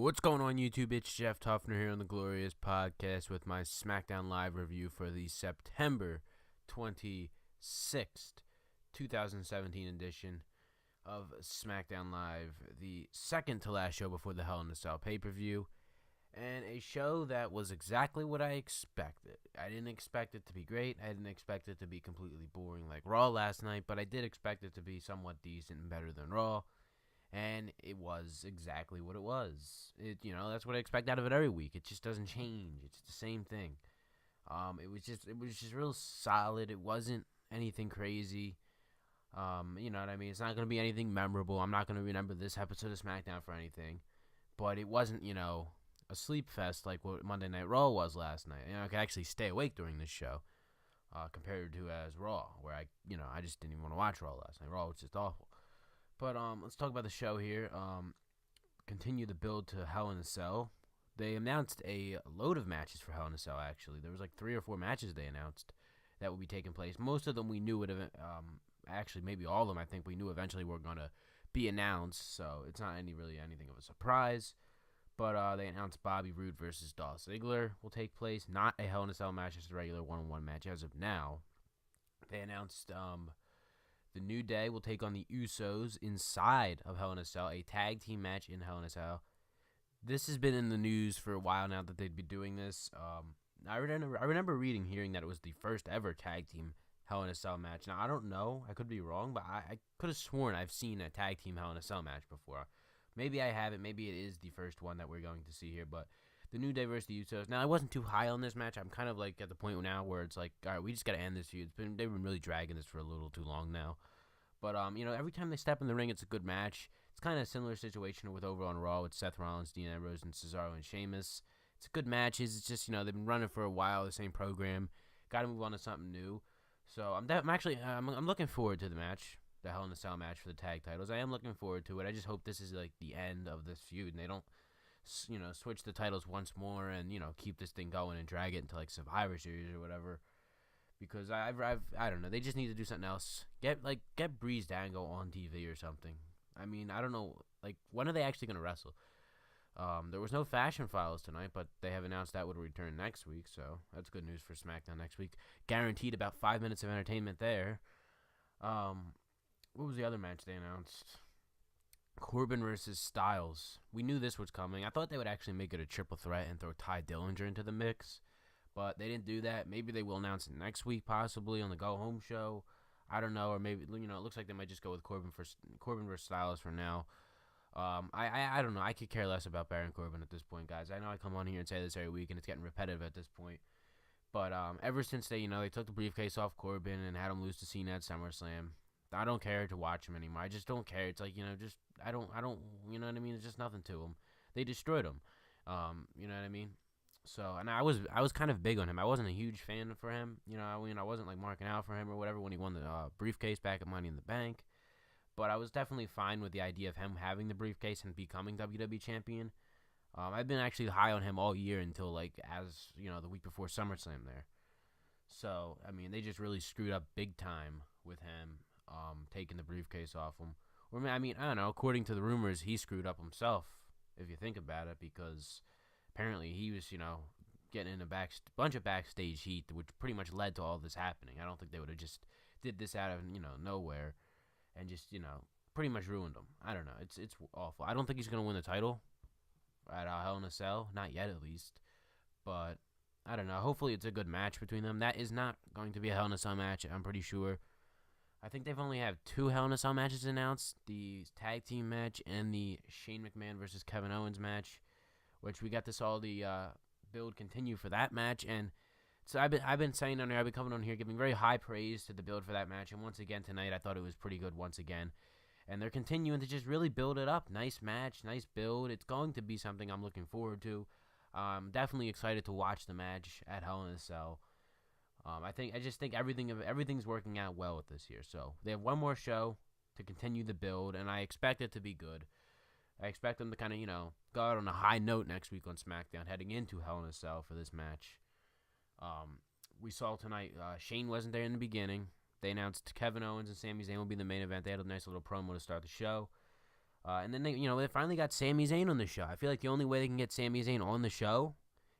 What's going on, YouTube? It's Jeff Tuffner here on the Glorious Podcast with my SmackDown Live review for the September 26th, 2017 edition of SmackDown Live, the second to last show before the Hell in a Cell pay-per-view, and a show that was exactly what I expected. I didn't expect it to be great. I didn't expect it to be completely boring like Raw last night, but I did expect it to be somewhat decent and better than Raw. And it was exactly what it was. That's what I expect out of it every week. It just doesn't change. It's the same thing. It was just real solid. It wasn't anything crazy. You know what I mean? It's not going to be anything memorable. I'm not going to remember this episode of SmackDown for anything. But it wasn't, a sleep fest like what Monday Night Raw was last night. I could actually stay awake during this show compared to as Raw, where I just didn't even want to watch Raw last night. Raw was just awful. But let's talk about the show here. Continue the build to Hell in a Cell. They announced a load of matches for Hell in a Cell, actually. There was like 3 or 4 matches they announced that would be taking place. Most of them we knew would have, actually maybe all of them I think we knew eventually were going to be announced. So it's not really anything of a surprise. But they announced Bobby Roode versus Dolph Ziggler will take place. Not a Hell in a Cell match, just a regular one-on-one match as of now. They announced The New Day will take on the Usos inside of Hell in a Cell, a tag team match in Hell in a Cell. This has been in the news for a while now that they'd be doing this. I remember hearing that it was the first ever tag team Hell in a Cell match. Now, I don't know. I could be wrong, but I could have sworn I've seen a tag team Hell in a Cell match before. Maybe I haven't. Maybe it is the first one that we're going to see here, but the New Day versus the Usos. Now, I wasn't too high on this match. I'm kind of like at the point now where it's like, all right, we just got to end this feud. They've been really dragging this for a little too long now. But, every time they step in the ring, it's a good match. It's kind of a similar situation with over on Raw with Seth Rollins, Dean Ambrose, and Cesaro and Sheamus. It's good matches. It's just, they've been running for a while, the same program. Got to move on to something new. So, I'm looking forward to the match, the Hell in a Cell match for the tag titles. I am looking forward to it. I just hope this is, like, the end of this feud, and they don't, switch the titles once more and, keep this thing going and drag it into, like, Survivor Series or whatever. Because I don't know. They just need to do something else. Get Breeze Dango on TV or something. I mean, I don't know. Like, when are they actually going to wrestle? There was no Fashion Files tonight, but they have announced that would return next week. So that's good news for SmackDown next week. Guaranteed about 5 minutes of entertainment there. What was the other match they announced? Corbin versus Styles. We knew this was coming. I thought they would actually make it a triple threat and throw Ty Dillinger into the mix. But they didn't do that. Maybe they will announce it next week, possibly on the Go Home show. I don't know, or maybe it looks like they might just go with Corbin versus Styles for now. I don't know. I could care less about Baron Corbin at this point, guys. I know I come on here and say this every week, and it's getting repetitive at this point. But ever since they took the briefcase off Corbin and had him lose to Cena at SummerSlam, I don't care to watch him anymore. I just don't care. It's like I don't. You know what I mean? There's just nothing to him. They destroyed him. You know what I mean? So, and I was kind of big on him. I wasn't a huge fan for him. I wasn't like marking out for him or whatever when he won the briefcase back at Money in the Bank. But I was definitely fine with the idea of him having the briefcase and becoming WWE champion. I've been actually high on him all year until the week before SummerSlam there. So, I mean, they just really screwed up big time with him taking the briefcase off him. Or, I mean, I don't know. According to the rumors, he screwed up himself, if you think about it, because apparently he was, getting in a bunch of backstage heat, which pretty much led to all this happening. I don't think they would have just did this out of, nowhere and just, pretty much ruined him. I don't know. It's awful. I don't think he's going to win the title at Hell in a Cell. Not yet, at least. But, I don't know. Hopefully it's a good match between them. That is not going to be a Hell in a Cell match, I'm pretty sure. I think they've only have 2 Hell in a Cell matches announced. The tag team match and the Shane McMahon versus Kevin Owens match, which we got to saw the build continue for that match. And so I've been saying on here, I've been coming on here giving very high praise to the build for that match. And once again tonight, I thought it was pretty good once again. And they're continuing to just really build it up. Nice match, nice build. It's going to be something I'm looking forward to. Definitely excited to watch the match at Hell in a Cell. I just think everything's working out well with this year. So they have one more show to continue the build, and I expect it to be good. I expect them to kind of, go out on a high note next week on SmackDown, heading into Hell in a Cell for this match. We saw tonight, Shane wasn't there in the beginning. They announced Kevin Owens and Sami Zayn will be the main event. They had a nice little promo to start the show. And then they finally got Sami Zayn on the show. I feel like the only way they can get Sami Zayn on the show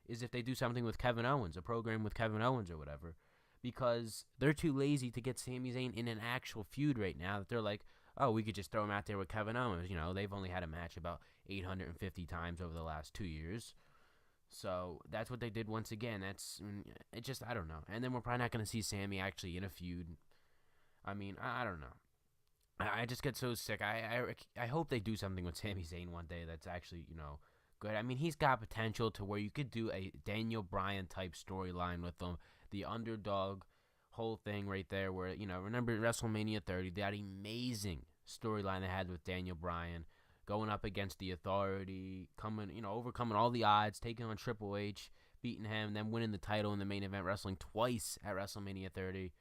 is if they do something with Kevin Owens, a program with Kevin Owens or whatever, because they're too lazy to get Sami Zayn in an actual feud right now. That they're like, oh, we could just throw him out there with Kevin Owens. They've only had a match about 850 times over the last 2 years. So that's what they did once again. It just, I don't know. And then we're probably not going to see Sami actually in a feud. I mean, I don't know. I just get so sick. I hope they do something with Sami Zayn one day that's actually, good. I mean, he's got potential to where you could do a Daniel Bryan type storyline with him. The underdog whole thing right there where, remember WrestleMania 30, that amazing storyline they had with Daniel Bryan going up against the Authority, overcoming all the odds, taking on Triple H, beating him, then winning the title in the main event, wrestling twice at WrestleMania 30.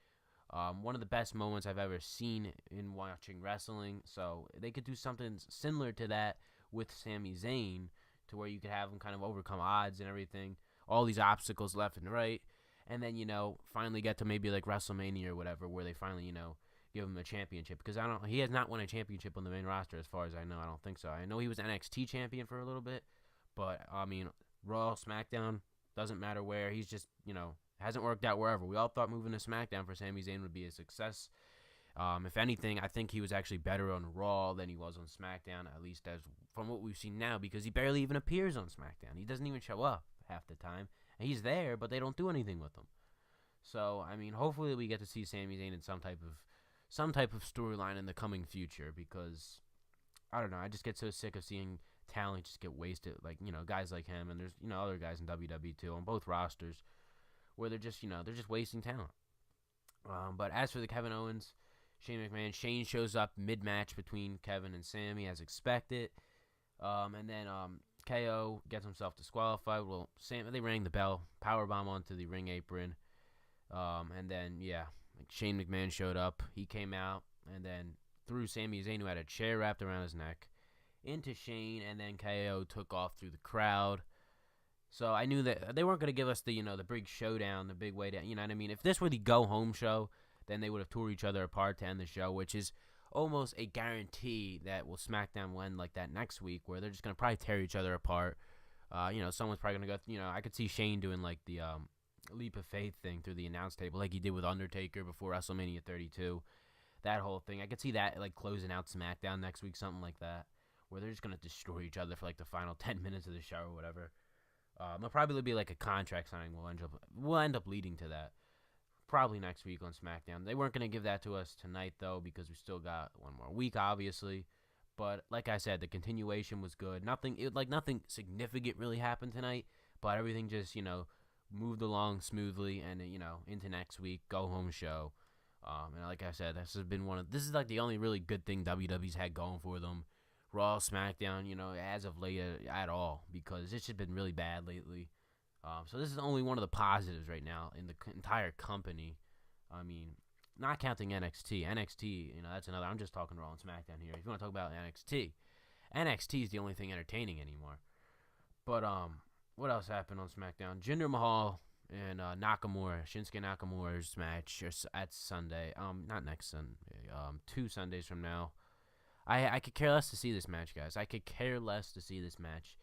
One of the best moments I've ever seen in watching wrestling. So they could do something similar to that with Sami Zayn, to where you could have him kind of overcome odds and everything, all these obstacles left and right, and then finally get to maybe like WrestleMania or whatever, where they finally give him a championship, because he has not won a championship on the main roster as far as I know. I don't think so. I know he was NXT champion for a little bit, but I mean Raw, SmackDown, doesn't matter where. He's just hasn't worked out wherever. We all thought moving to SmackDown for Sami Zayn would be a success. If anything, I think he was actually better on Raw than he was on SmackDown, at least as from what we've seen now, because he barely even appears on SmackDown. He doesn't even show up half the time. And he's there, but they don't do anything with him. So, I mean, hopefully we get to see Sami Zayn in some type of storyline in the coming future, because I don't know, I just get so sick of seeing talent just get wasted, like, guys like him, and there's, other guys in WWE too on both rosters where they're just wasting talent. But as for the Kevin Owens, Shane McMahon, Shane shows up mid-match between Kevin and Sami as expected. And then KO gets himself disqualified. Well, they rang the bell, powerbomb onto the ring apron. And then, Shane McMahon showed up. He came out and then threw Sami Zayn, who had a chair wrapped around his neck, into Shane, and then KO took off through the crowd. So I knew that they weren't going to give us the, the big showdown, the big way to, you know what I mean? If this were the go-home show, then they would have tore each other apart to end the show, which is almost a guarantee that SmackDown will end like that next week, where they're just going to probably tear each other apart. Someone's probably going to go, I could see Shane doing like the leap of faith thing through the announce table like he did with Undertaker before WrestleMania 32. That whole thing. I could see that like closing out SmackDown next week, something like that, where they're just going to destroy each other for like the final 10 minutes of the show or whatever. It'll probably be like a contract signing will end up leading to that. Probably next week on SmackDown. They weren't going to give that to us tonight, though, because we still got one more week, obviously. But like I said, the continuation was good. Nothing significant really happened tonight, but everything just, moved along smoothly, and, into next week, go-home show. And like I said, this is like the only really good thing WWE's had going for them. Raw, SmackDown, as of late at all, because it's just been really bad lately. So this is only one of the positives right now in the entire company. I mean, not counting NXT. NXT, that's another. I'm just talking Raw and SmackDown here. If you want to talk about NXT is the only thing entertaining anymore. But what else happened on SmackDown? Jinder Mahal and Shinsuke Nakamura's match at Sunday. Not next Sunday. 2 Sundays from now. I could care less to see this match, guys. I could care less to see this match.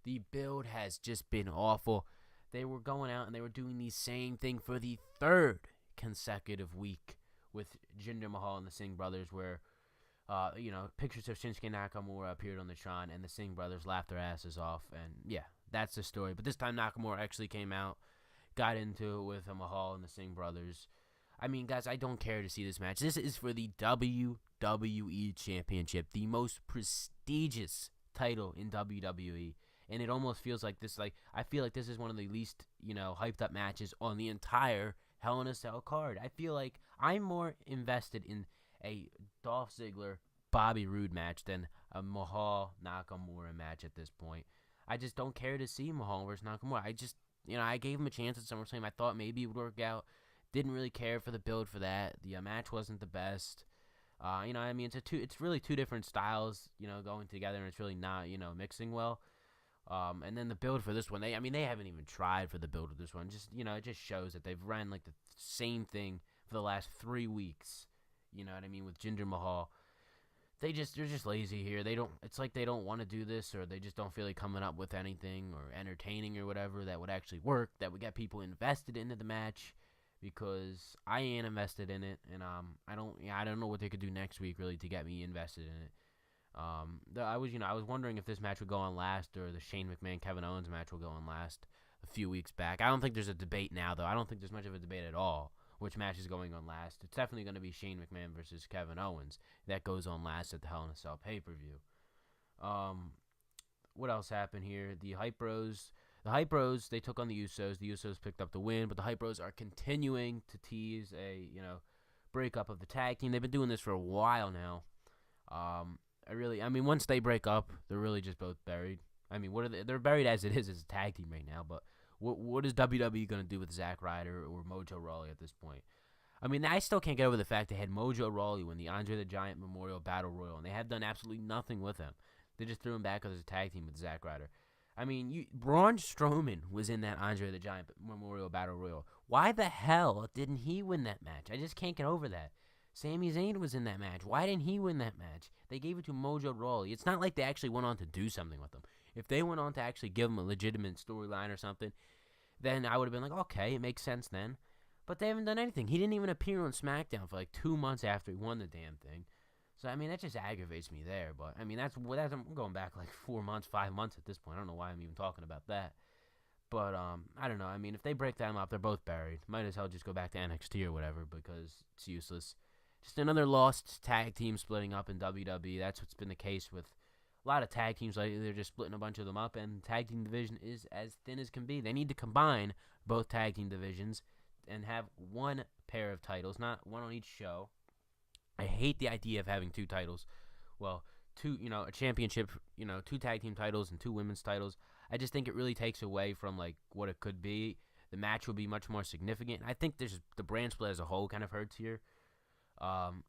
The build has just been awful. They were going out and they were doing the same thing for the 3rd consecutive week with Jinder Mahal and the Singh brothers, where, pictures of Shinsuke Nakamura appeared on the Tron and the Singh brothers laughed their asses off. And, yeah, that's the story. But this time Nakamura actually came out, got into it with Mahal and the Singh brothers. I mean, guys, I don't care to see this match. This is for the WWE Championship, the most prestigious title in WWE. And it almost feels like this, I feel like this is one of the least, hyped up matches on the entire Hell in a Cell card. I feel like I'm more invested in a Dolph Ziggler, Bobby Roode match than a Mahal Nakamura match at this point. I just don't care to see Mahal versus Nakamura. I gave him a chance at SummerSlam. I thought maybe it would work out. Didn't really care for the build for that. The match wasn't the best. It's really two different styles, going together, and it's really not, mixing well. And then the build for this one, they haven't even tried for the build of this one. Just, it just shows that they've ran like the same thing for the last 3 weeks. You know what I mean? With Jinder Mahal. they're just lazy here. It's like they don't want to do this, or they just don't feel like coming up with anything or entertaining or whatever that would actually work, that would get people invested into the match, because I ain't invested in it, and I don't know what they could do next week really to get me invested in it. I was wondering if this match would go on last, or the Shane McMahon Kevin Owens match will go on last a few weeks back. I don't think there's a debate now, though. I don't think there's much of a debate at all which match is going on last. It's definitely going to be Shane McMahon versus Kevin Owens. That goes on last at the Hell in a Cell pay-per-view. What else happened here? The Hype Bros, they took on the Usos. The Usos picked up the win, but the Hype Bros are continuing to tease a, breakup of the tag team. They've been doing this for a while now. Once they break up, they're really just both buried. What are they? They're buried as it is as a tag team right now, but what is WWE going to do with Zack Ryder or Mojo Rawley at this point? I still can't get over the fact they had Mojo Rawley win the Andre the Giant Memorial Battle Royal, and they have done absolutely nothing with him. They just threw him back as a tag team with Zack Ryder. Braun Strowman was in that Andre the Giant Memorial Battle Royal. Why the hell didn't he win that match? I just can't get over that. Sami Zayn was in that match. Why didn't he win that match? They gave it to Mojo Rawley. It's not like they actually went on to do something with him. If they went on to actually give him a legitimate storyline or something, then I would have been like, okay, it makes sense then. But they haven't done anything. He didn't even appear on SmackDown for like 2 months after he won the damn thing. So, that just aggravates me there. But, that's I'm going back like 4 months, 5 months at this point. I don't know why I'm even talking about that. But, I don't know. If they break them up, they're both buried. Might as well just go back to NXT or whatever, because it's useless. Just another lost tag team splitting up in WWE. That's what's been the case with a lot of tag teams lately. They're just splitting a bunch of them up, and the tag team division is as thin as can be. They need to combine both tag team divisions and have one pair of titles, not one on each show. I hate the idea of having 2 titles. Well, a championship, 2 tag team titles and 2 women's titles. I just think it really takes away from like what it could be. The match will be much more significant. I think the brand split as a whole kind of hurts here.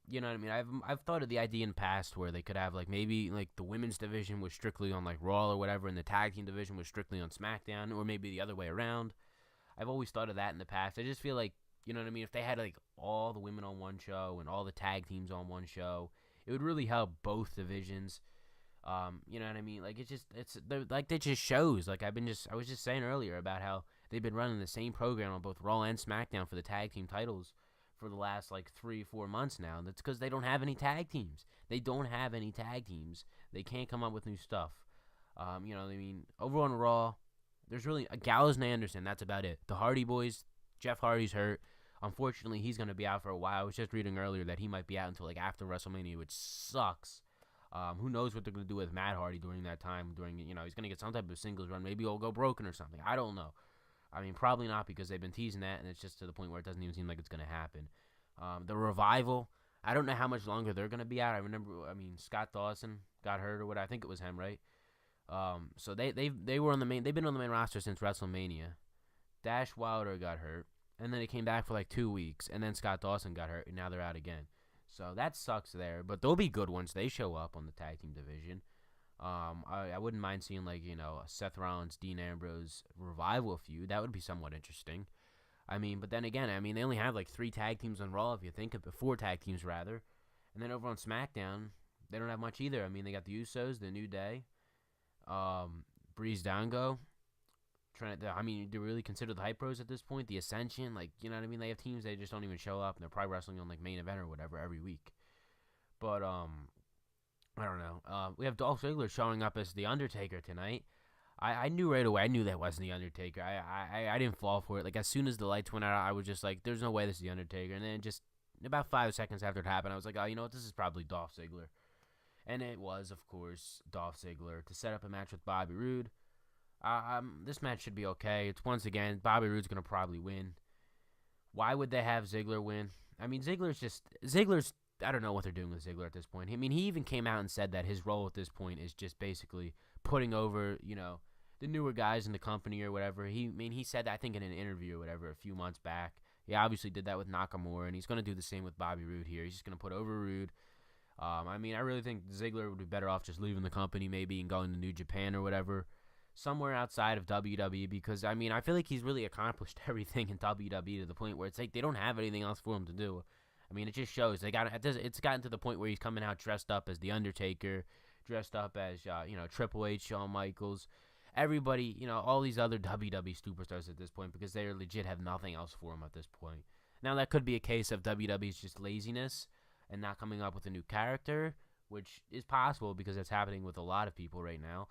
You know what I mean? I've thought of the idea in the past where they could have like maybe like the women's division was strictly on like Raw or whatever, and the tag team division was strictly on SmackDown, or maybe the other way around. I've always thought of that in the past. I just feel like, you know what I mean, if they had like all the women on one show and all the tag teams on one show, it would really help both divisions. You know what I mean? Like they just shows. Like I was just saying earlier about how they've been running the same program on both Raw and SmackDown for the tag team titles for the last like 3-4 months now. And that's because they don't have any tag teams. They can't come up with new stuff. Over on Raw, there's really a Gallows and Anderson. That's about it. The Hardy Boys, Jeff Hardy's hurt. Unfortunately, he's going to be out for a while. I was just reading earlier that he might be out until like after WrestleMania, which sucks. Who knows what they're going to do with Matt Hardy during that time? He's going to get some type of singles run. Maybe he'll go broken or something. I don't know. Probably not, because they've been teasing that, and it's just to the point where it doesn't even seem like it's going to happen. The Revival, I don't know how much longer they're going to be out. I remember, Scott Dawson got hurt or what. I think it was him, right? So they were on the main. They've been on the main roster since WrestleMania. Dash Wilder got hurt, and then he came back for like 2 weeks, and then Scott Dawson got hurt, and now they're out again. So that sucks there, but they'll be good once they show up on the tag team division. I wouldn't mind seeing like a Seth Rollins, Dean Ambrose Revival feud. That would be somewhat interesting. But then again, they only have like 3 tag teams on Raw if you think of it, 4 tag teams rather, and then over on SmackDown they don't have much either. They got the Usos, the New Day, Breeze Dango. Do you really consider the Hype Bros at this point? The Ascension, They have teams they just don't even show up, and they're probably wrestling on like Main Event or whatever every week. But I don't know. We have Dolph Ziggler showing up as the Undertaker tonight. I knew right away. I knew that wasn't the Undertaker. I didn't fall for it. Like as soon as the lights went out, I was just like, "There's no way this is the Undertaker." And then just about 5 seconds after it happened, I was like, "Oh, you know what? This is probably Dolph Ziggler." And it was, of course, Dolph Ziggler to set up a match with Bobby Roode. This match should be okay. It's once again, Bobby Roode's going to probably win. Why would they have Ziggler win? Ziggler's, I don't know what they're doing with Ziggler at this point. He even came out and said that his role at this point is just basically putting over, the newer guys in the company or whatever. He said that, I think, in an interview or whatever a few months back. He obviously did that with Nakamura, and he's going to do the same with Bobby Roode here. He's just going to put over Roode. I really think Ziggler would be better off just leaving the company maybe and going to New Japan or whatever, somewhere outside of WWE, because, I feel like he's really accomplished everything in WWE to the point where it's like they don't have anything else for him to do. I mean, it just shows it's gotten to the point where he's coming out dressed up as the Undertaker, dressed up as Triple H, Shawn Michaels, everybody, all these other WWE superstars at this point, because they legit have nothing else for him at this point. Now that could be a case of WWE's just laziness and not coming up with a new character, which is possible because that's happening with a lot of people right now.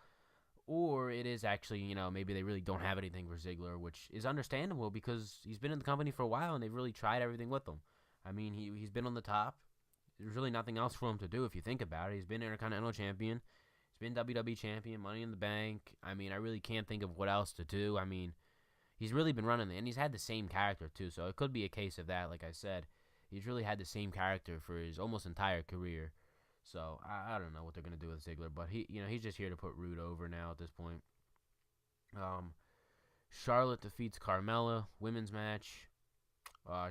Or it is actually, maybe they really don't have anything for Ziggler, which is understandable because he's been in the company for a while and they've really tried everything with him. I mean, he's been on the top. There's really nothing else for him to do if you think about it. He's been Intercontinental Champion. He's been WWE Champion, Money in the Bank. I mean, I really can't think of what else to do. I mean, he's really been running, and he's had the same character too, so it could be a case of that. Like I said, he's really had the same character for his almost entire career. So I don't know what they're gonna do with Ziggler, but he's just here to put Roode over now at this point. Charlotte defeats Carmella, women's match.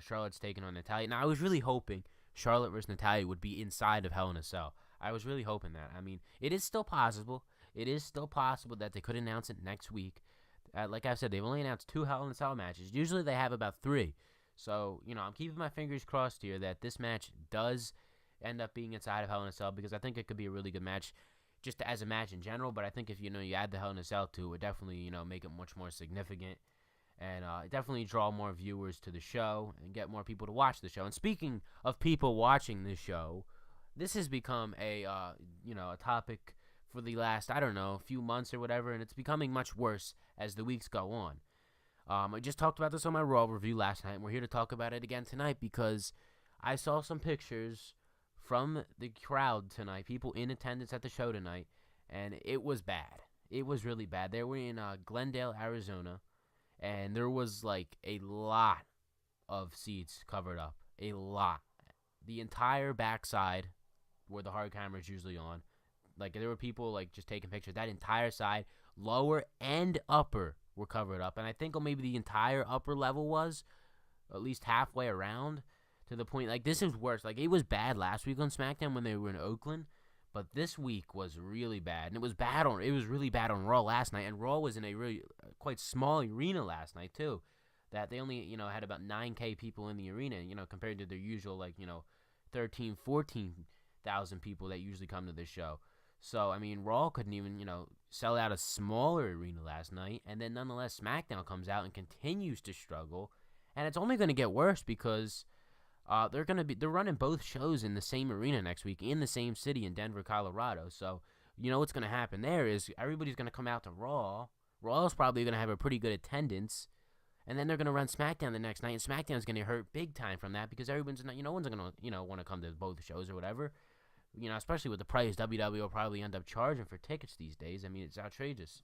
Charlotte's taking on Natalya. Now I was really hoping Charlotte versus Natalya would be inside of Hell in a Cell. I was really hoping that. I mean, it is still possible. It is still possible that they could announce it next week. Like I said, they've only announced 2 Hell in a Cell matches. Usually they have about 3. So, I'm keeping my fingers crossed here that this match does end up being inside of Hell in a Cell, because I think it could be a really good match just as a match in general. But I think if, you add the Hell in a Cell to it, would definitely, make it much more significant. And definitely draw more viewers to the show and get more people to watch the show. And speaking of people watching the show, this has become a topic for the last, few months or whatever, and it's becoming much worse as the weeks go on. I just talked about this on my Raw review last night, and we're here to talk about it again tonight because I saw some pictures from the crowd tonight, people in attendance at the show tonight, and it was bad. It was really bad. They were in Glendale, Arizona, and there was like a lot of seats covered up. A lot. The entire backside where the hard camera is usually on. Like, there were people like just taking pictures. That entire side, lower and upper, were covered up. And I think maybe the entire upper level was at least halfway around, to the point, like, this is worse. Like, it was bad last week on SmackDown when they were in Oakland, but this week was really bad. And it was really bad on Raw last night. And Raw was in a really quite small arena last night too. That they only, had about 9K people in the arena, compared to their usual 13, 14,000 people that usually come to this show. So, I mean, Raw couldn't even, sell out a smaller arena last night. And then nonetheless, SmackDown comes out and continues to struggle. And it's only going to get worse because they're running both shows in the same arena next week in the same city in Denver, Colorado. So, what's going to happen there is everybody's going to come out to Raw. Raw's probably going to have a pretty good attendance. And then they're going to run SmackDown the next night, and SmackDown's going to hurt big time from that because everyone's not, no one's going to, want to come to both shows or whatever. Especially with the price WWE will probably end up charging for tickets these days. I mean, it's outrageous.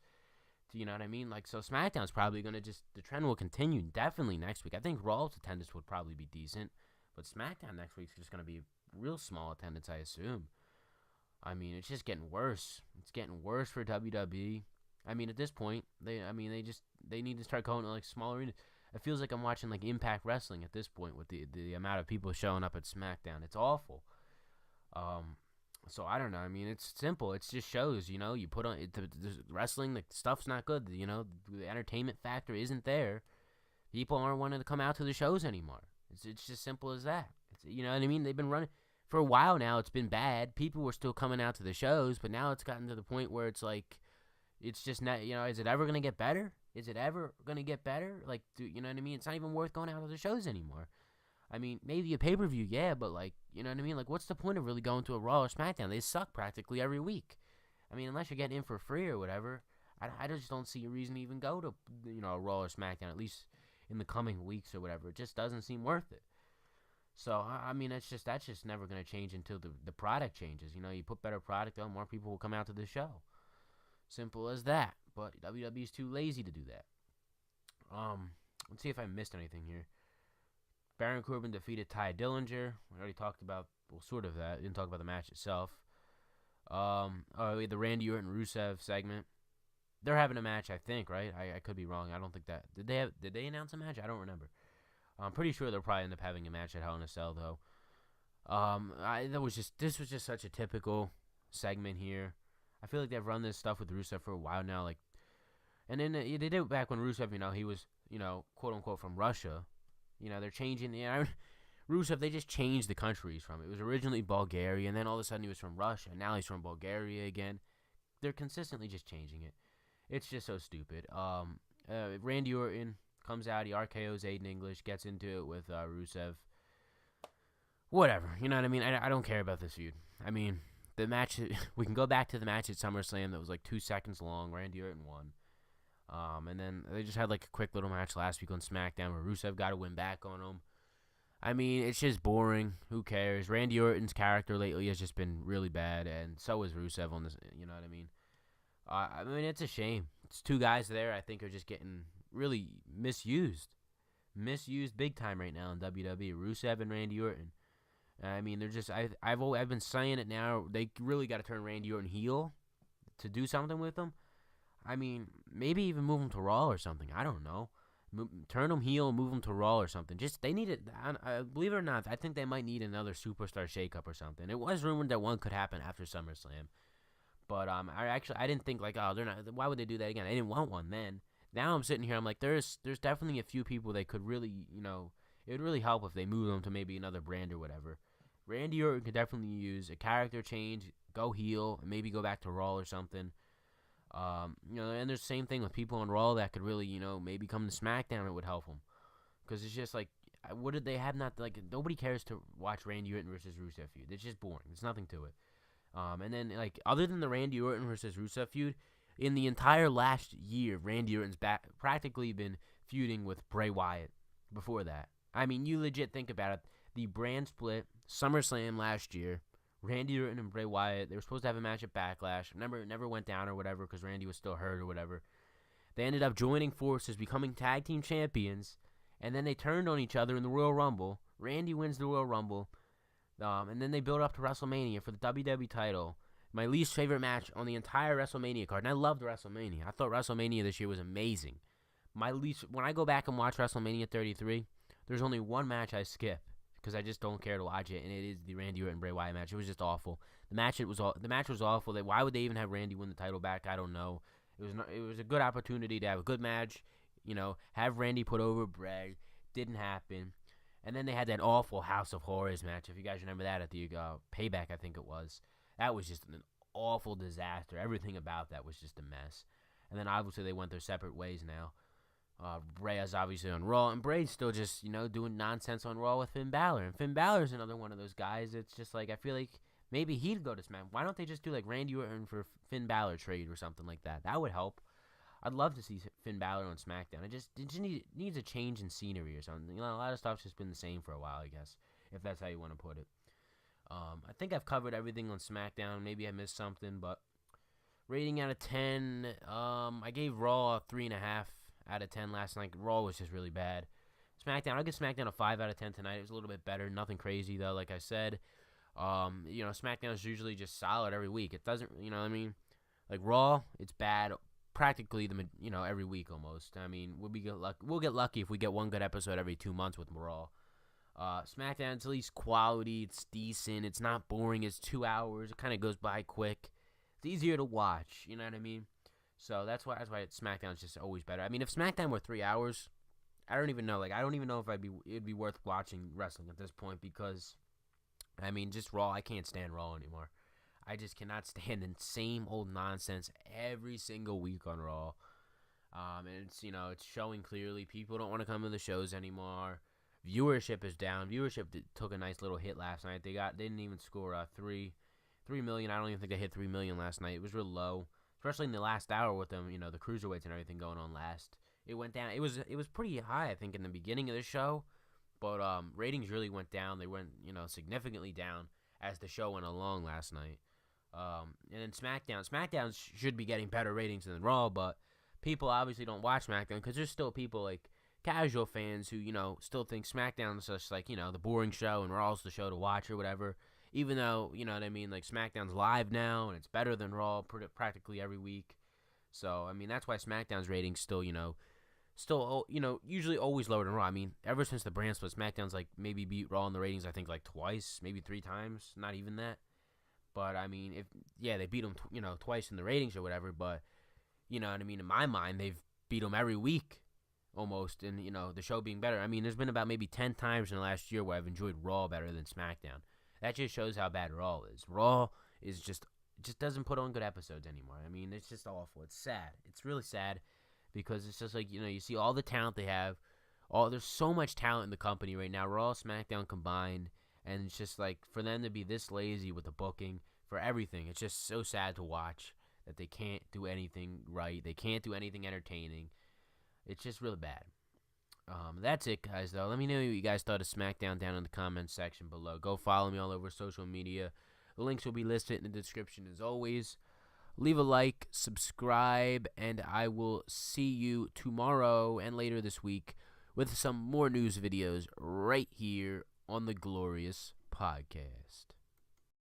You know what I mean? Like, so SmackDown's probably going to the trend will continue definitely next week. I think Raw's attendance would probably be decent, but SmackDown next week's just going to be real small attendance, I assume. I mean, it's just getting worse. It's getting worse for WWE. I mean, at this point, they need to start going to, like, smaller arenas. It feels like I'm watching, like, Impact Wrestling at this point with the amount of people showing up at SmackDown. It's awful. So I don't know. I mean, it's simple. It just shows, you put on the wrestling, the stuff's not good. The entertainment factor isn't there. People aren't wanting to come out to the shows anymore. It's just simple as that. You know what I mean? They've been running for a while now. It's been bad. People were still coming out to the shows, but now it's gotten to the point where it's like, it's just not, is it ever going to get better? Is it ever going to get better? Like, you know what I mean? It's not even worth going out to the shows anymore. I mean, maybe a pay-per-view, yeah, but, like, you know what I mean? Like, what's the point of really going to a Raw or SmackDown? They suck practically every week. I mean, unless you're getting in for free or whatever, I just don't see a reason to even go to, a Raw or SmackDown, at least in the coming weeks or whatever. It just doesn't seem worth it. So, I mean, that's just never going to change until the product changes. You put better product on, more people will come out to the show. Simple as that. But WWE's too lazy to do that. Let's see if I missed anything here. Baron Corbin defeated Ty Dillinger. We already talked about, sort of that. Didn't talk about the match itself. We had the Randy Orton Rusev segment. They're having a match, I think, right? I could be wrong. I don't think that. Did they announce a match? I don't remember. I'm pretty sure they'll probably end up having a match at Hell in a Cell, though. This was just such a typical segment here. I feel like they've run this stuff with Rusev for a while now, like, and then they did it back when Rusev, he was, quote unquote from Russia. They're changing. Rusev, they just changed the country he's from. It was originally Bulgaria, and then all of a sudden he was from Russia, and now he's from Bulgaria again. They're consistently just changing it. It's just so stupid. Randy Orton comes out, he RKO's Aiden English, gets into it with Rusev. Whatever, you know what I mean? I don't care about this feud. I mean, the match, we can go back to the match at SummerSlam that was like 2 seconds long. Randy Orton won. And then they just had like a quick little match last week on SmackDown where Rusev got a win back on him. I mean, it's just boring. Who cares? Randy Orton's character lately has just been really bad, and so is Rusev on this, you know what I mean? I mean, it's a shame. It's 2 guys there I think are just getting really misused. Misused big time right now in WWE. Rusev and Randy Orton. I mean, they're just, I've been saying it now. They really got to turn Randy Orton heel to do something with him. I mean, maybe even move him to Raw or something. I don't know. Turn him heel and move him to Raw or something. Just, they need it. Believe it or not, I think they might need another superstar shakeup or something. It was rumored that one could happen after SummerSlam. But I didn't think like, oh, they're not. Why would they do that again? I didn't want one then. Now I'm sitting here. I'm like, there's definitely a few people they could really, you know, it would really help if they move them to maybe another brand or whatever. Randy Orton could definitely use a character change, go heel, and maybe go back to Raw or something. You know, and there's the same thing with people on Raw that could really, you know, maybe come to SmackDown. It would help them, because it's just like, what did they have? Not like nobody cares to watch Randy Orton versus Rusev feud. It's just boring. There's nothing to it. And then like other than the Randy Orton versus Rusev feud, in the entire last year, Randy Orton's practically been feuding with Bray Wyatt. Before that, I mean, you legit think about it. The brand split, SummerSlam last year. Randy Orton and Bray Wyatt, they were supposed to have a match at Backlash. It never went down or whatever because Randy was still hurt or whatever. They ended up joining forces, becoming tag team champions, and then they turned on each other in the Royal Rumble. Randy wins the Royal Rumble, and then they build up to WrestleMania for the WWE title. My least favorite match on the entire WrestleMania card, and I loved WrestleMania. I thought WrestleMania this year was amazing. When I go back and watch WrestleMania 33, there's only one match I skip, because I just don't care to watch it, and it is the Randy Orton Bray Wyatt match. It was just awful. The match was awful. Why would they even have Randy win the title back? I don't know. It was a good opportunity to have a good match. You know, have Randy put over Bray. Didn't happen. And then they had that awful House of Horrors match. If you guys remember that at the Payback, I think it was. That was just an awful disaster. Everything about that was just a mess. And then obviously they went their separate ways now. Bray is obviously on Raw, and Bray's still just, you know, doing nonsense on Raw with Finn Balor. And Finn Balor's another one of those guys. It's just like, I feel like maybe he'd go to SmackDown. Why don't they just do like Randy Orton for Finn Balor trade or something like that? That would help. I'd love to see Finn Balor on SmackDown. It just needs a change in scenery or something. You know, a lot of stuff's just been the same for a while, I guess, if that's how you want to put it. I think I've covered everything on SmackDown. Maybe I missed something, but rating out of 10, I gave Raw a 3.5 out of 10 last night. Raw was just really bad. SmackDown, I'll give SmackDown a 5 out of 10 tonight. It was a little bit better. Nothing crazy, though, like I said. You know, SmackDown is usually just solid every week. It doesn't, you know what I mean? Like Raw, it's bad practically, every week almost. I mean, we'll get lucky if we get one good episode every 2 months with Raw. SmackDown, it's at least quality. It's decent. It's not boring. It's 2 hours. It kind of goes by quick. It's easier to watch. You know what I mean? So that's why SmackDown's just always better. I mean, if SmackDown were 3 hours, I don't even know. Like, I don't even know if it'd be worth watching wrestling at this point, because, I mean, just Raw. I can't stand Raw anymore. I just cannot stand the same old nonsense every single week on Raw. And it's showing clearly. People don't want to come to the shows anymore. Viewership is down. Viewership took a nice little hit last night. They didn't even score 3 million. I don't even think they hit 3 million last night. It was real low, especially in the last hour with them. You know, the cruiserweights and everything going on last. It went down. It was pretty high, I think, in the beginning of the show, but ratings really went down. They went significantly down as the show went along last night. And then SmackDown should be getting better ratings than Raw, but people obviously don't watch SmackDown because there's still people like casual fans who still think SmackDown is just like the boring show and Raw's the show to watch or whatever. Even though what I mean, like SmackDown's live now and it's better than Raw practically every week. So I mean that's why SmackDown's ratings still usually always lower than Raw. I mean ever since the brand split, SmackDown's like maybe beat Raw in the ratings I think like twice, maybe 3 times, not even that. But, I mean, they beat them, twice in the ratings or whatever. But, you know what I mean? In my mind, they've beat them every week. almost, and the show being better. I mean, there's been about maybe 10 times in the last year where I've enjoyed Raw better than SmackDown. That just shows how bad Raw is. Raw is just doesn't put on good episodes anymore. I mean, it's just awful. It's sad. It's really sad because it's just like, you see all the talent they have. There's so much talent in the company right now, Raw, SmackDown combined, and it's just like for them to be this lazy with the booking for everything. It's just so sad to watch that they can't do anything right. They can't do anything entertaining. It's just really bad. That's it, guys, though. Let me know what you guys thought of SmackDown down in the comments section below. Go follow me all over social media. The links will be listed in the description as always. Leave a like, subscribe, and I will see you tomorrow and later this week with some more news videos right here on the Glorious Podcast.